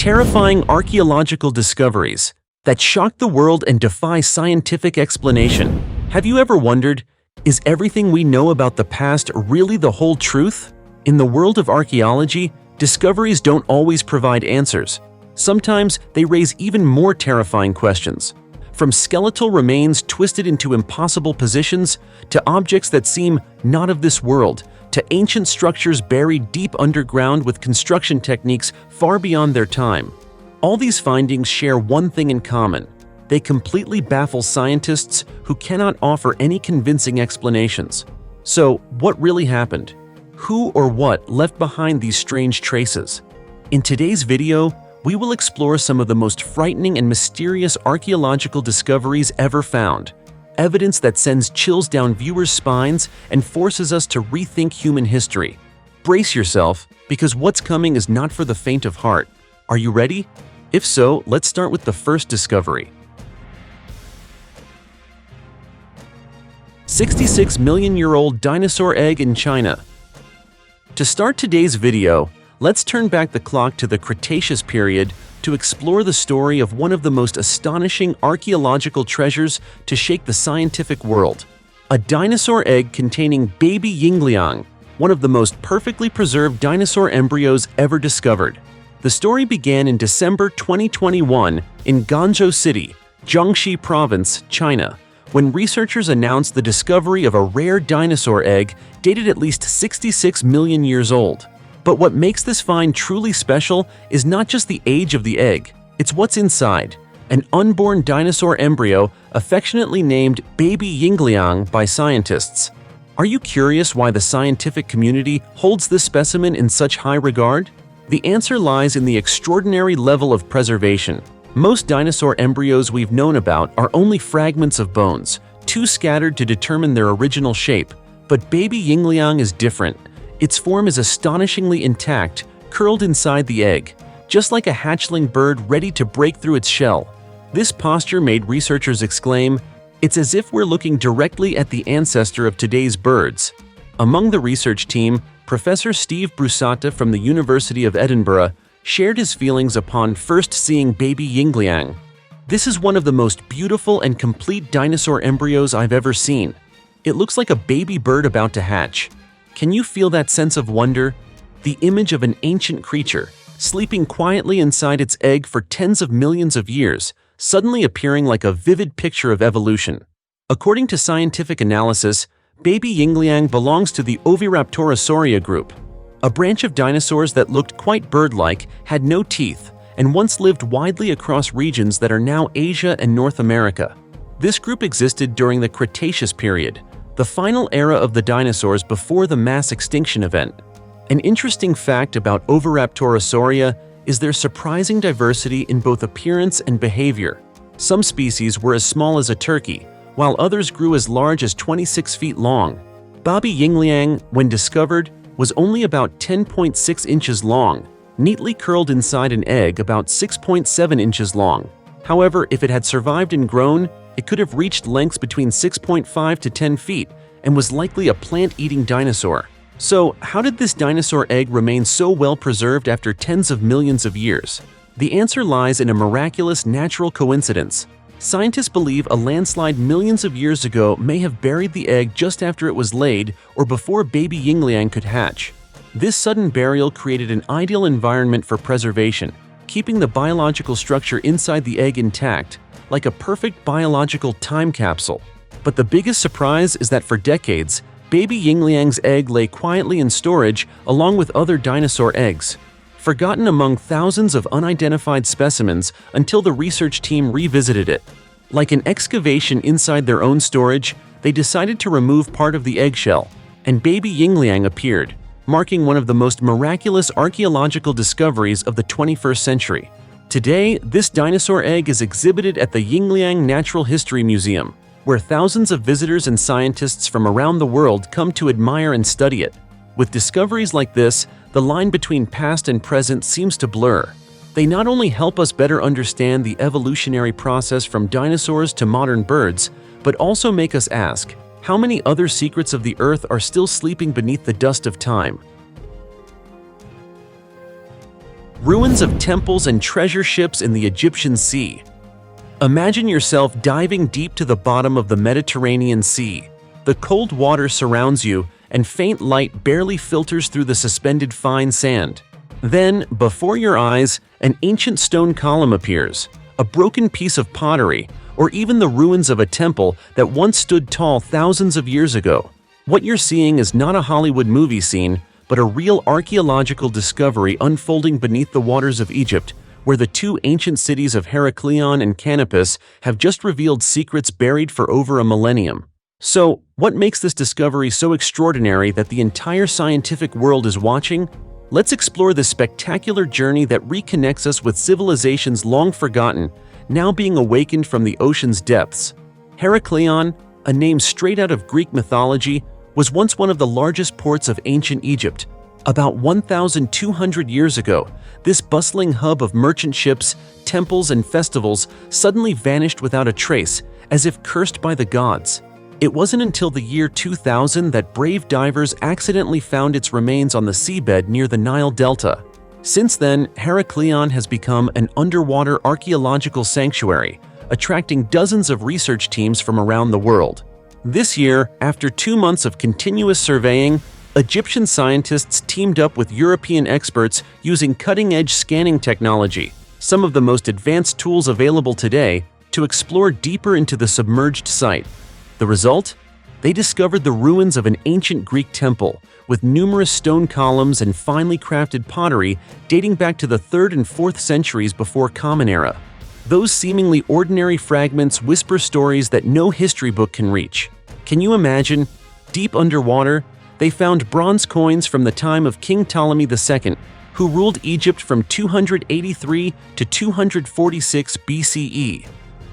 Terrifying archaeological discoveries that shock the world and defy scientific explanation. Have you ever wondered, is everything we know about the past really the whole truth? In the world of archaeology, discoveries don't always provide answers. Sometimes they raise even more terrifying questions. From skeletal remains twisted into impossible positions, to objects that seem not of this world, to ancient structures buried deep underground with construction techniques far beyond their time. All these findings share one thing in common. They completely baffle scientists who cannot offer any convincing explanations. So, what really happened? Who or what left behind these strange traces? In today's video, we will explore some of the most frightening and mysterious archaeological discoveries ever found. Evidence that sends chills down viewers' spines and forces us to rethink human history. Brace yourself, because what's coming is not for the faint of heart. Are you ready? If so, let's start with the first discovery. 66-million-year-old dinosaur egg in China. To start today's video, let's turn back the clock to the Cretaceous period to explore the story of one of the most astonishing archaeological treasures to shake the scientific world. A dinosaur egg containing baby Yingliang, one of the most perfectly preserved dinosaur embryos ever discovered. The story began in December 2021 in Guangzhou City, Jiangxi Province, China, when researchers announced the discovery of a rare dinosaur egg dated at least 66 million years old. But what makes this find truly special is not just the age of the egg, it's what's inside. An unborn dinosaur embryo affectionately named baby Yingliang by scientists. Are you curious why the scientific community holds this specimen in such high regard? The answer lies in the extraordinary level of preservation. Most dinosaur embryos we've known about are only fragments of bones, too scattered to determine their original shape. But baby Yingliang is different. Its form is astonishingly intact, curled inside the egg, just like a hatchling bird ready to break through its shell. This posture made researchers exclaim, "It's as if we're looking directly at the ancestor of today's birds." Among the research team, Professor Steve Brusatta from the University of Edinburgh shared his feelings upon first seeing baby Yingliang. "This is one of the most beautiful and complete dinosaur embryos I've ever seen. It looks like a baby bird about to hatch. Can you feel that sense of wonder? The image of an ancient creature, sleeping quietly inside its egg for tens of millions of years, suddenly appearing like a vivid picture of evolution." According to scientific analysis, baby Yingliang belongs to the Oviraptorosauria group, a branch of dinosaurs that looked quite bird-like, had no teeth, and once lived widely across regions that are now Asia and North America. This group existed during the Cretaceous period, the final era of the dinosaurs before the mass extinction event. An interesting fact about Oviraptorosauria is their surprising diversity in both appearance and behavior. Some species were as small as a turkey, while others grew as large as 26 feet long. Baby Yingliang, when discovered, was only about 10.6 inches long, neatly curled inside an egg about 6.7 inches long. However, if it had survived and grown, it could have reached lengths between 6.5 to 10 feet and was likely a plant-eating dinosaur. So, how did this dinosaur egg remain so well preserved after tens of millions of years? The answer lies in a miraculous natural coincidence. Scientists believe a landslide millions of years ago may have buried the egg just after it was laid or before baby Yingliang could hatch. This sudden burial created an ideal environment for preservation, keeping the biological structure inside the egg intact, like a perfect biological time capsule. But the biggest surprise is that for decades, baby Yingliang's egg lay quietly in storage along with other dinosaur eggs, forgotten among thousands of unidentified specimens until the research team revisited it. Like an excavation inside their own storage, they decided to remove part of the eggshell, and baby Yingliang appeared, marking one of the most miraculous archaeological discoveries of the 21st century. Today, this dinosaur egg is exhibited at the Yingliang Natural History Museum, where thousands of visitors and scientists from around the world come to admire and study it. With discoveries like this, the line between past and present seems to blur. They not only help us better understand the evolutionary process from dinosaurs to modern birds, but also make us ask, how many other secrets of the Earth are still sleeping beneath the dust of time? ruins of temples and treasure ships in the Egyptian Sea. Imagine yourself diving deep to the bottom of the Mediterranean Sea. The cold water surrounds you, and faint light barely filters through the suspended fine sand. Then, before your eyes, an ancient stone column appears, a broken piece of pottery, or even the ruins of a temple that once stood tall thousands of years ago. What you're seeing is not a Hollywood movie scene, but a real archaeological discovery unfolding beneath the waters of Egypt, where the two ancient cities of Heracleion and Canopus have just revealed secrets buried for over a millennium. So, what makes this discovery so extraordinary that the entire scientific world is watching? Let's explore this spectacular journey that reconnects us with civilizations long forgotten, now being awakened from the ocean's depths. Heracleion, a name straight out of Greek mythology, was once one of the largest ports of ancient Egypt. About 1,200 years ago, this bustling hub of merchant ships, temples, and festivals suddenly vanished without a trace, as if cursed by the gods. It wasn't until the year 2000 that brave divers accidentally found its remains on the seabed near the Nile Delta. Since then, Heracleion has become an underwater archaeological sanctuary, attracting dozens of research teams from around the world. This year, after 2 months of continuous surveying, Egyptian scientists teamed up with European experts using cutting-edge scanning technology, some of the most advanced tools available today, to explore deeper into the submerged site. The result? They discovered the ruins of an ancient Greek temple, with numerous stone columns and finely crafted pottery dating back to the 3rd and 4th centuries before Common Era. Those seemingly ordinary fragments whisper stories that no history book can reach. Can you imagine? Deep underwater, they found bronze coins from the time of King Ptolemy II, who ruled Egypt from 283 to 246 BCE.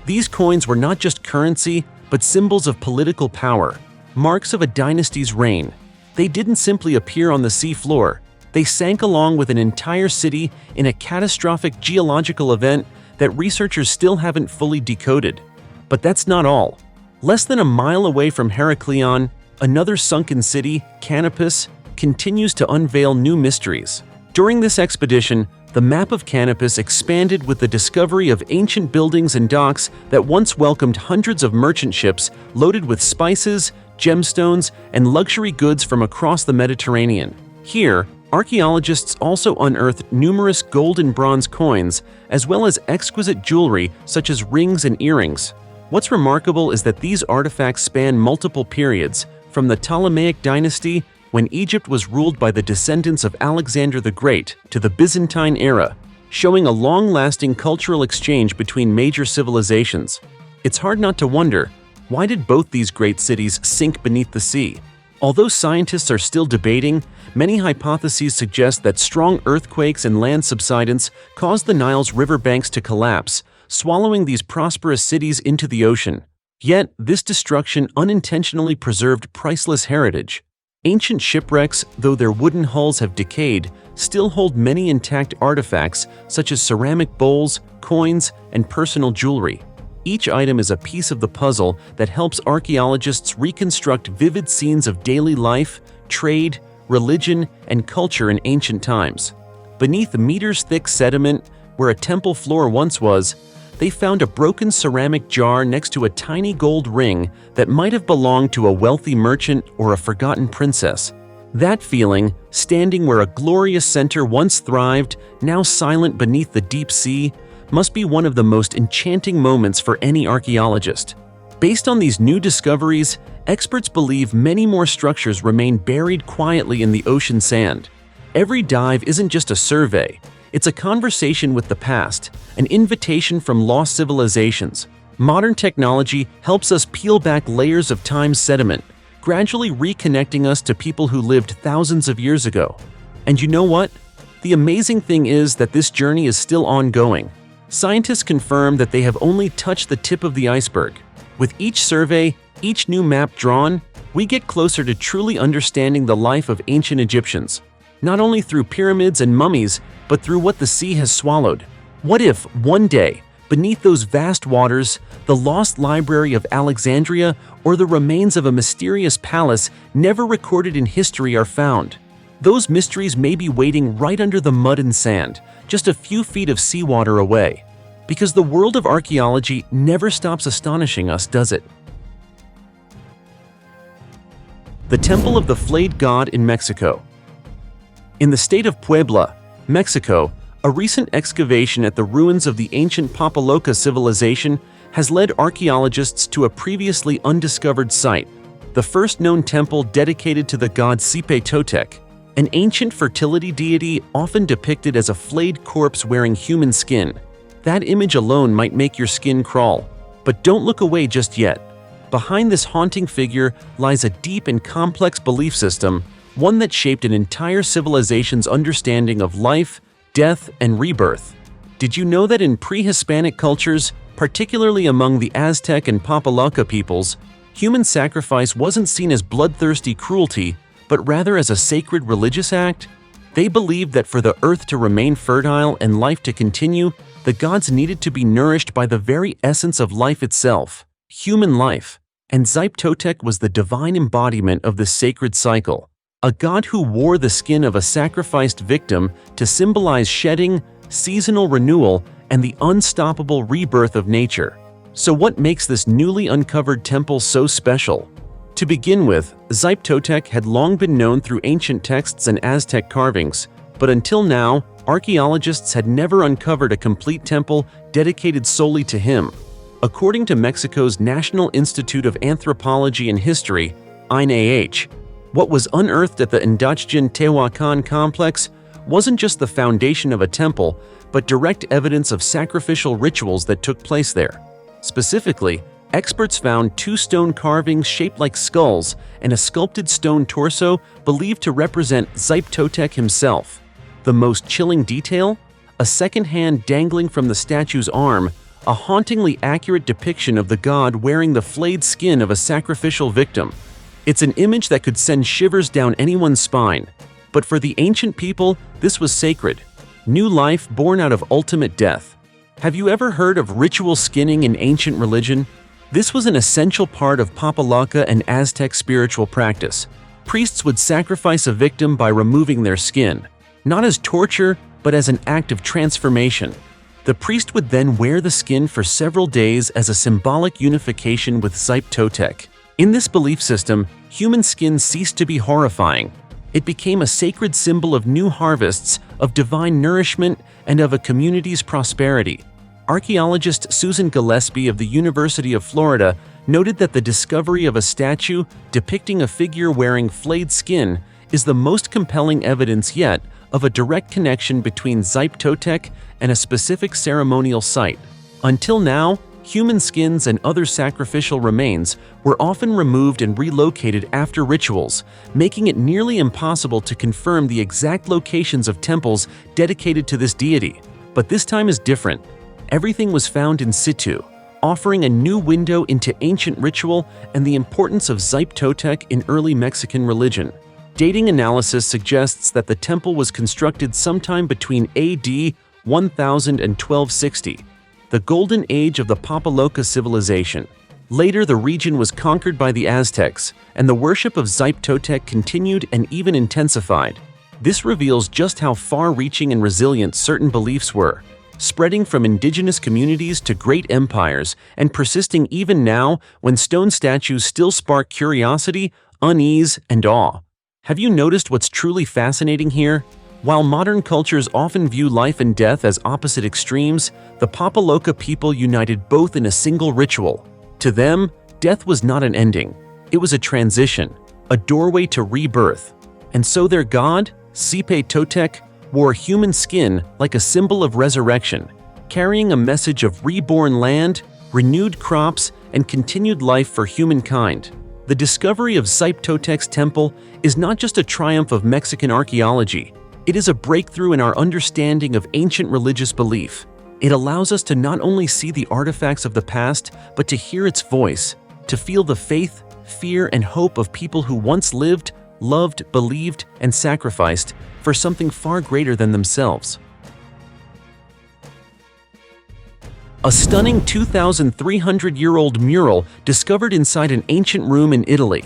These coins were not just currency, but symbols of political power, marks of a dynasty's reign. They didn't simply appear on the sea floor. They sank along with an entire city in a catastrophic geological event that researchers still haven't fully decoded. But that's not all. Less than a mile away from Heracleion, another sunken city, Canopus, continues to unveil new mysteries. During this expedition, the map of Canopus expanded with the discovery of ancient buildings and docks that once welcomed hundreds of merchant ships loaded with spices, gemstones, and luxury goods from across the Mediterranean. Here, archaeologists also unearthed numerous gold and bronze coins, as well as exquisite jewelry such as rings and earrings. What's remarkable is that these artifacts span multiple periods, from the Ptolemaic dynasty, when Egypt was ruled by the descendants of Alexander the Great, to the Byzantine era, showing a long-lasting cultural exchange between major civilizations. It's hard not to wonder, why did both these great cities sink beneath the sea? Although scientists are still debating, many hypotheses suggest that strong earthquakes and land subsidence caused the Nile's riverbanks to collapse, swallowing these prosperous cities into the ocean. Yet, this destruction unintentionally preserved priceless heritage. Ancient shipwrecks, though their wooden hulls have decayed, still hold many intact artifacts such as ceramic bowls, coins, and personal jewelry. Each item is a piece of the puzzle that helps archaeologists reconstruct vivid scenes of daily life, trade, religion, and culture in ancient times. Beneath meters-thick sediment, where a temple floor once was, they found a broken ceramic jar next to a tiny gold ring that might have belonged to a wealthy merchant or a forgotten princess. That feeling, standing where a glorious center once thrived, now silent beneath the deep sea, must be one of the most enchanting moments for any archaeologist. Based on these new discoveries, experts believe many more structures remain buried quietly in the ocean sand. Every dive isn't just a survey. It's a conversation with the past, an invitation from lost civilizations. Modern technology helps us peel back layers of time's sediment, gradually reconnecting us to people who lived thousands of years ago. And you know what? The amazing thing is that this journey is still ongoing. Scientists confirm that they have only touched the tip of the iceberg. With each survey, each new map drawn, we get closer to truly understanding the life of ancient Egyptians, not only through pyramids and mummies, but through what the sea has swallowed. What if, one day, beneath those vast waters, the lost library of Alexandria or the remains of a mysterious palace never recorded in history are found? Those mysteries may be waiting right under the mud and sand, just a few feet of seawater away. Because the world of archaeology never stops astonishing us, does it? The Temple of the Flayed God in Mexico. In the state of Puebla, Mexico, a recent excavation at the ruins of the ancient Papaloca civilization has led archaeologists to a previously undiscovered site, the first known temple dedicated to the god Totec, an ancient fertility deity often depicted as a flayed corpse wearing human skin. That image alone might make your skin crawl. But don't look away just yet. Behind this haunting figure lies a deep and complex belief system, one that shaped an entire civilization's understanding of life, death, and rebirth. Did you know that in pre-Hispanic cultures, particularly among the Aztec and Papaloca peoples, human sacrifice wasn't seen as bloodthirsty cruelty, but rather as a sacred religious act? They believed that for the earth to remain fertile and life to continue, the gods needed to be nourished by the very essence of life itself, human life. And Totec was the divine embodiment of this sacred cycle, a god who wore the skin of a sacrificed victim to symbolize shedding, seasonal renewal, and the unstoppable rebirth of nature. So what makes this newly uncovered temple so special? To begin with, Totec had long been known through ancient texts and Aztec carvings, but until now, archaeologists had never uncovered a complete temple dedicated solely to him. According to Mexico's National Institute of Anthropology and History, INAH, what was unearthed at the Indachjan Tehuacan complex wasn't just the foundation of a temple, but direct evidence of sacrificial rituals that took place there. Specifically, experts found 2 stone carvings shaped like skulls and a sculpted stone torso believed to represent Totec himself. The most chilling detail? A second hand dangling from the statue's arm, a hauntingly accurate depiction of the god wearing the flayed skin of a sacrificial victim. It's an image that could send shivers down anyone's spine. But for the ancient people, this was sacred. New life born out of ultimate death. Have you ever heard of ritual skinning in ancient religion? This was an essential part of Papaloca and Aztec spiritual practice. Priests would sacrifice a victim by removing their skin, not as torture, but as an act of transformation. The priest would then wear the skin for several days as a symbolic unification with Totec. In this belief system, human skin ceased to be horrifying. It became a sacred symbol of new harvests, of divine nourishment, and of a community's prosperity. Archaeologist Susan Gillespie of the University of Florida noted that the discovery of a statue depicting a figure wearing flayed skin is the most compelling evidence yet of a direct connection between Totec and a specific ceremonial site. Until now, human skins and other sacrificial remains were often removed and relocated after rituals, making it nearly impossible to confirm the exact locations of temples dedicated to this deity. But this time is different. Everything was found in situ, offering a new window into ancient ritual and the importance of Totec in early Mexican religion. Dating analysis suggests that the temple was constructed sometime between AD 1000 and 1260, the golden age of the Papaloca civilization. Later, the region was conquered by the Aztecs, and the worship of Totec continued and even intensified. This reveals just how far-reaching and resilient certain beliefs were, spreading from indigenous communities to great empires and persisting even now when stone statues still spark curiosity, unease, and awe. Have you noticed what's truly fascinating here? While modern cultures often view life and death as opposite extremes, the Papaloca people united both in a single ritual. To them, death was not an ending. It was a transition, a doorway to rebirth. And so their god, Totec, wore human skin like a symbol of resurrection, carrying a message of reborn land, renewed crops, and continued life for humankind. The discovery of Totec's temple is not just a triumph of Mexican archaeology. It is a breakthrough in our understanding of ancient religious belief. It allows us to not only see the artifacts of the past, but to hear its voice, to feel the faith, fear, and hope of people who once lived, loved, believed, and sacrificed for something far greater than themselves. A stunning 2,300-year-old mural discovered inside an ancient room in Italy.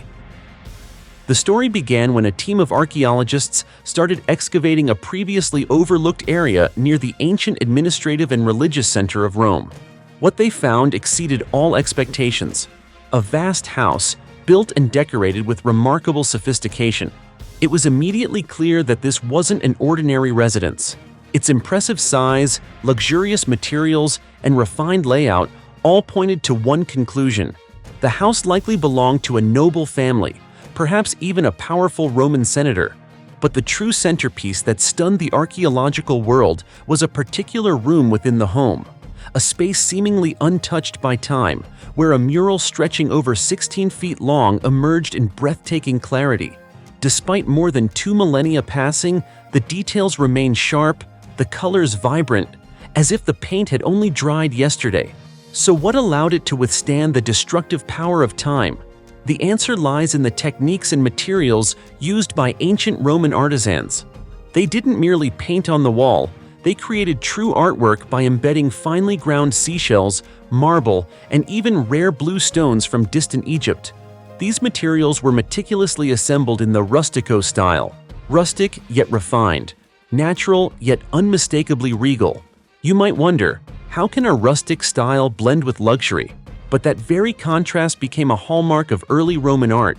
The story began when a team of archaeologists started excavating a previously overlooked area near the ancient administrative and religious center of Rome. What they found exceeded all expectations. A vast house, built and decorated with remarkable sophistication. It was immediately clear that this wasn't an ordinary residence. Its impressive size, luxurious materials, and refined layout all pointed to one conclusion. The house likely belonged to a noble family, perhaps even a powerful Roman senator. But the true centerpiece that stunned the archaeological world was a particular room within the home. A space seemingly untouched by time, where a mural stretching over 16 feet long emerged in breathtaking clarity. Despite more than 2 millennia passing, the details remain sharp, the colors vibrant, as if the paint had only dried yesterday. So what allowed it to withstand the destructive power of time? The answer lies in the techniques and materials used by ancient Roman artisans. They didn't merely paint on the wall, they created true artwork by embedding finely ground seashells, marble, and even rare blue stones from distant Egypt. These materials were meticulously assembled in the rustico style, rustic yet refined, natural yet unmistakably regal. You might wonder, how can a rustic style blend with luxury? But that very contrast became a hallmark of early Roman art.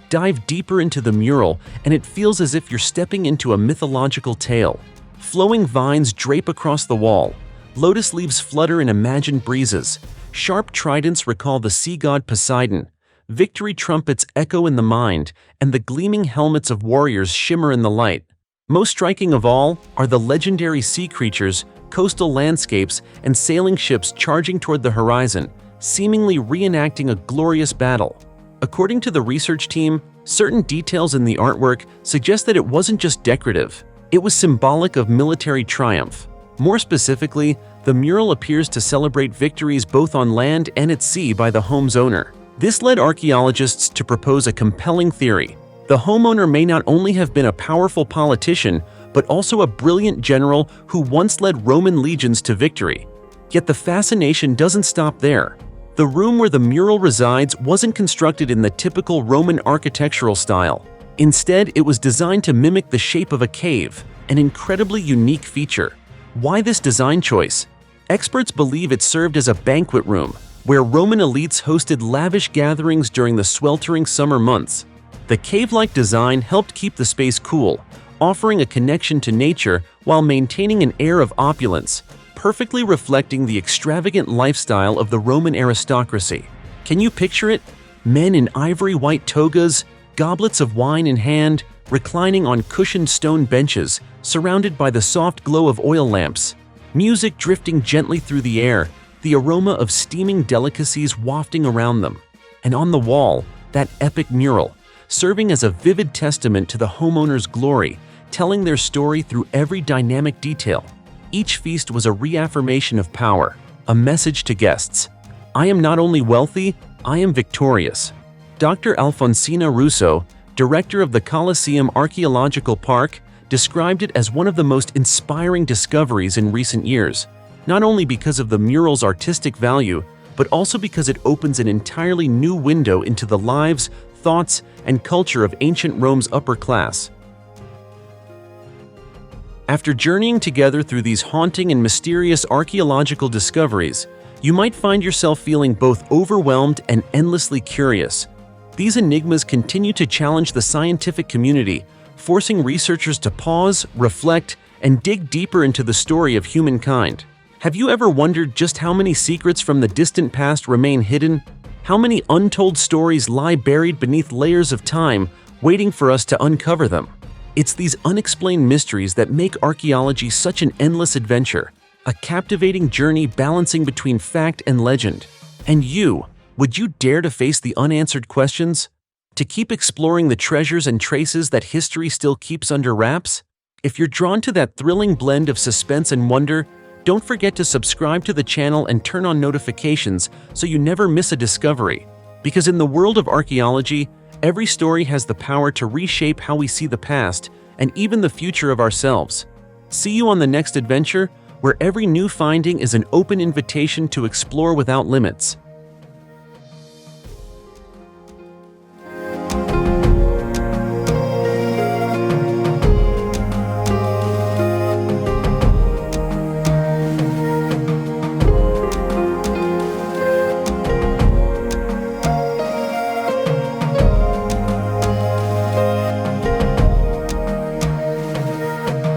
Dive deeper into the mural, and it feels as if you're stepping into a mythological tale. Flowing vines drape across the wall, lotus leaves flutter in imagined breezes, sharp tridents recall the sea god Poseidon, victory trumpets echo in the mind, and the gleaming helmets of warriors shimmer in the light. Most striking of all are the legendary sea creatures, coastal landscapes, and sailing ships charging toward the horizon, seemingly reenacting a glorious battle. According to the research team, certain details in the artwork suggest that it wasn't just decorative, it was symbolic of military triumph. More specifically, the mural appears to celebrate victories both on land and at sea by the home's owner. This led archaeologists to propose a compelling theory. The homeowner may not only have been a powerful politician, but also a brilliant general who once led Roman legions to victory. Yet the fascination doesn't stop there. The room where the mural resides wasn't constructed in the typical Roman architectural style. Instead, it was designed to mimic the shape of a cave, an incredibly unique feature. Why this design choice? Experts believe it served as a banquet room, where Roman elites hosted lavish gatherings during the sweltering summer months. The cave-like design helped keep the space cool, offering a connection to nature while maintaining an air of opulence, perfectly reflecting the extravagant lifestyle of the Roman aristocracy. Can you picture it? Men in ivory white togas, goblets of wine in hand, reclining on cushioned stone benches, surrounded by the soft glow of oil lamps. Music drifting gently through the air, the aroma of steaming delicacies wafting around them. And on the wall, that epic mural, serving as a vivid testament to the homeowner's glory, telling their story through every dynamic detail. Each feast was a reaffirmation of power, a message to guests. I am not only wealthy, I am victorious. Dr. Alfonsina Russo, director of the Colosseum Archaeological Park, described it as one of the most inspiring discoveries in recent years, not only because of the mural's artistic value, but also because it opens an entirely new window into the lives, thoughts, and culture of ancient Rome's upper class. After journeying together through these haunting and mysterious archaeological discoveries, you might find yourself feeling both overwhelmed and endlessly curious. These enigmas continue to challenge the scientific community, forcing researchers to pause, reflect, and dig deeper into the story of humankind. Have you ever wondered just how many secrets from the distant past remain hidden? How many untold stories lie buried beneath layers of time, waiting for us to uncover them? It's these unexplained mysteries that make archaeology such an endless adventure, a captivating journey balancing between fact and legend. And you, would you dare to face the unanswered questions? To keep exploring the treasures and traces that history still keeps under wraps? If you're drawn to that thrilling blend of suspense and wonder, don't forget to subscribe to the channel and turn on notifications so you never miss a discovery. Because in the world of archaeology, every story has the power to reshape how we see the past and even the future of ourselves. See you on the next adventure, where every new finding is an open invitation to explore without limits.